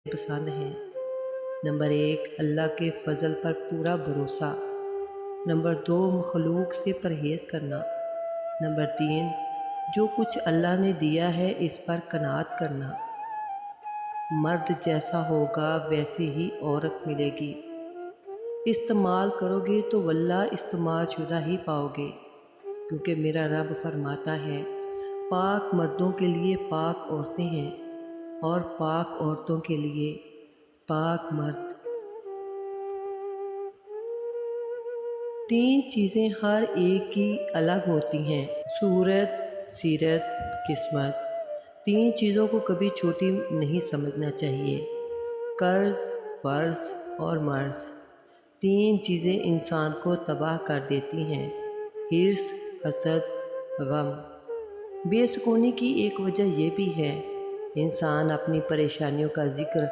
پسند ہیں۔ نمبر 1، اللہ کے فضل پر پورا بھروسہ۔ نمبر 2، مخلوق سے پرہیز کرنا۔ نمبر 3، جو کچھ اللہ نے دیا ہے اس پر قناعت کرنا۔ مرد جیسا ہوگا ویسی ہی عورت ملے گی۔ استعمال کرو گے تو واللہ استعمال شدہ ہی پاؤ گے، کیونکہ میرا رب فرماتا ہے پاک مردوں کے لیے پاک عورتیں ہیں اور پاک عورتوں کے لیے پاک مرد۔ 3 چیزیں ہر ایک کی الگ ہوتی ہیں: صورت، سیرت، قسمت۔ 3 چیزوں کو کبھی چھوٹی نہیں سمجھنا چاہیے: قرض، فرض اور مرض۔ 3 چیزیں انسان کو تباہ کر دیتی ہیں: حرص، حسد، غم۔ بے سکونی کی ایک وجہ یہ بھی ہے، انسان اپنی پریشانیوں کا ذکر